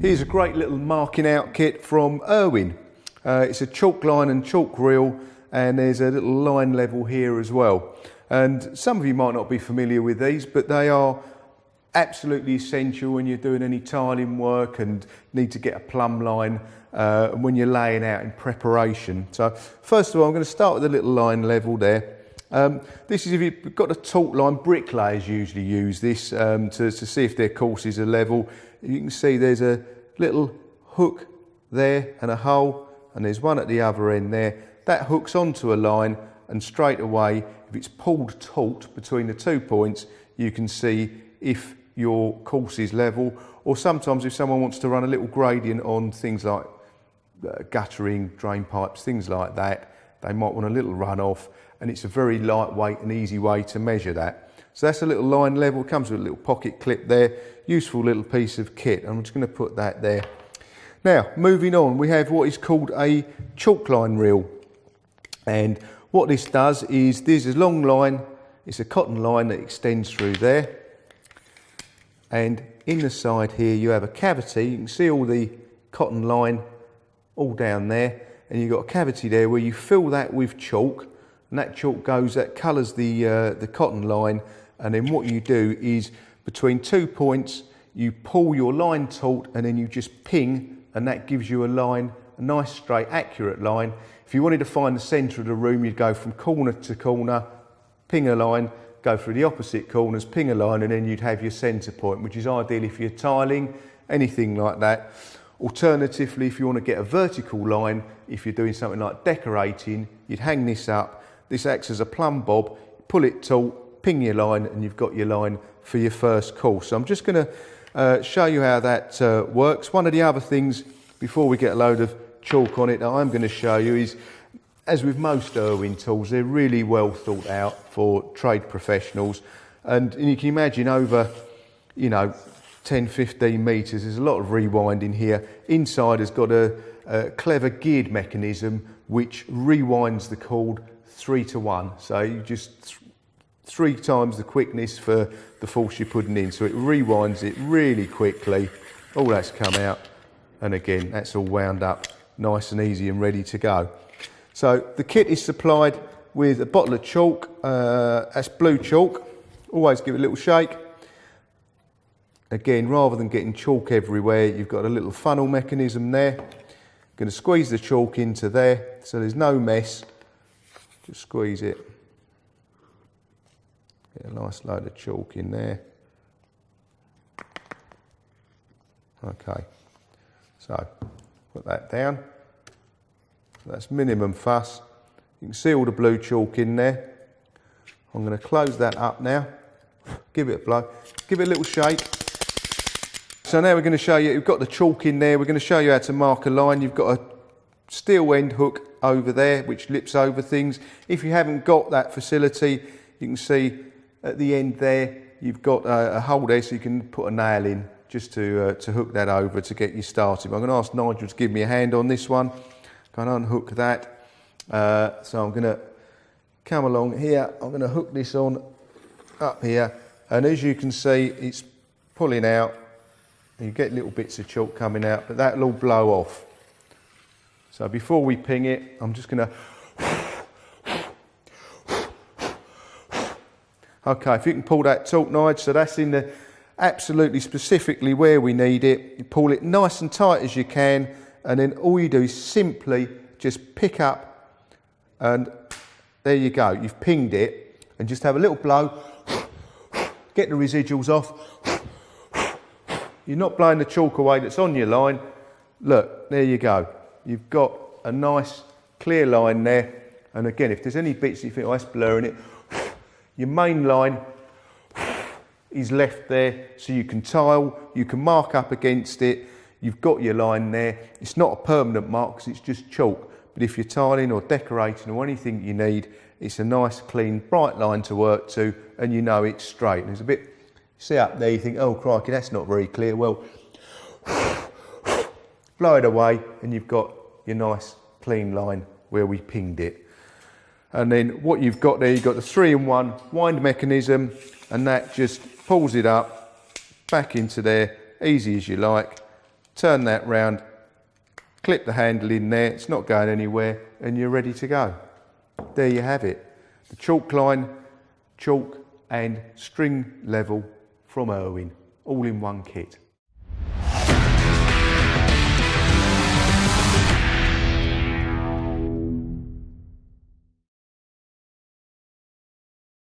Here's a great little marking out kit from Irwin. It's a chalk line and chalk reel, and there's a little line level here as well. And some of you might not be familiar with these, but they are absolutely essential when you're doing any tiling work and need to get a plumb line and when you're laying out in preparation. So first of all, I'm going to start with a little line level there. This is if you've got a taut line. Bricklayers usually use this to see if their courses are level. You can see there's a little hook there and a hole, and there's one at the other end there. That hooks onto a line, and straight away, if it's pulled taut between the 2 points, you can see if your course is level. Or sometimes if someone wants to run a little gradient on things like guttering, drain pipes, things like that, they might want a little runoff, and it's a very lightweight and easy way to measure that. So that's a little line level. It comes with a little pocket clip there. Useful little piece of kit. I'm just going to put that there. Now, moving on, we have what is called a chalk line reel. And what this does is, there's a long line. It's a cotton line that extends through there. And in the side here, you have a cavity. You can see all the cotton line all down there. And you've got a cavity there where you fill that with chalk. And that chalk that colours the cotton line. And then what you do is, between 2 points, you pull your line taut, and then you just ping, and that gives you a line, a nice straight accurate line. If you wanted to find the centre of the room, you'd go from corner to corner, ping a line, go through the opposite corners, ping a line, and then you'd have your centre point, which is ideal if you're tiling, anything like that. Alternatively, if you want to get a vertical line, if you're doing something like decorating, you'd hang this up. This acts as a plumb bob, pull it taut, ping your line, and you've got your line for your first course. So I'm just going to show you how that works. One of the other things, before we get a load of chalk on it, that I'm going to show you is, as with most Irwin tools, they're really well thought out for trade professionals. And you can imagine over, 10, 15 metres, there's a lot of rewinding here. Inside has got a clever geared mechanism which rewinds the cord 3 to 1. So you just 3 times the quickness for the force you're putting in. So it rewinds it really quickly. All that's come out. And again, that's all wound up nice and easy and ready to go. So the kit is supplied with a bottle of chalk. That's blue chalk. Always give it a little shake. Again, rather than getting chalk everywhere, you've got a little funnel mechanism there. Going to squeeze the chalk into there so there's no mess. Just squeeze it. Get a nice load of chalk in there. Okay, so put that down. That's minimum fuss. You can see all the blue chalk in there. I'm going to close that up now. Give it a blow. Give it a little shake. So now we're going to show you, we've got the chalk in there. We're going to show you how to mark a line. You've got a steel end hook over there which lips over things. If you haven't got that facility, you can see at the end there you've got a hole there, so you can put a nail in just to hook that over to get you started. I'm going to ask Nigel to give me a hand on this one. Going to unhook that. So I'm going to come along here. I'm going to hook this on up here, and as you can see, it's pulling out. You get little bits of chalk coming out, but that'll all blow off. So before we ping it, I'm just going to... Okay, if you can pull that taut, Nigel, so that's in the absolutely specifically where we need it. You pull it nice and tight as you can, and then all you do is simply just pick up, and there you go. You've pinged it, and just have a little blow, get the residuals off. You're not blowing the chalk away that's on your line. Look, there you go. You've got a nice clear line there. And again, if there's any bits you think, oh, that's blurring it, your main line is left there, so you can tile, you can mark up against it. You've got your line there. It's not a permanent mark because it's just chalk. But if you're tiling or decorating or anything you need, it's a nice, clean, bright line to work to, and you know it's straight. And there's a bit, see up there, you think, oh crikey, that's not very clear. Well, blow it away, and you've got your nice, clean line where we pinged it. And then what you've got there, you've got the 3-in-1 wind mechanism, and that just pulls it up, back into there, easy as you like. turn that round, clip the handle in there, it's not going anywhere, and you're ready to go. There you have it. The chalk line, chalk and string level from Irwin, all in one kit.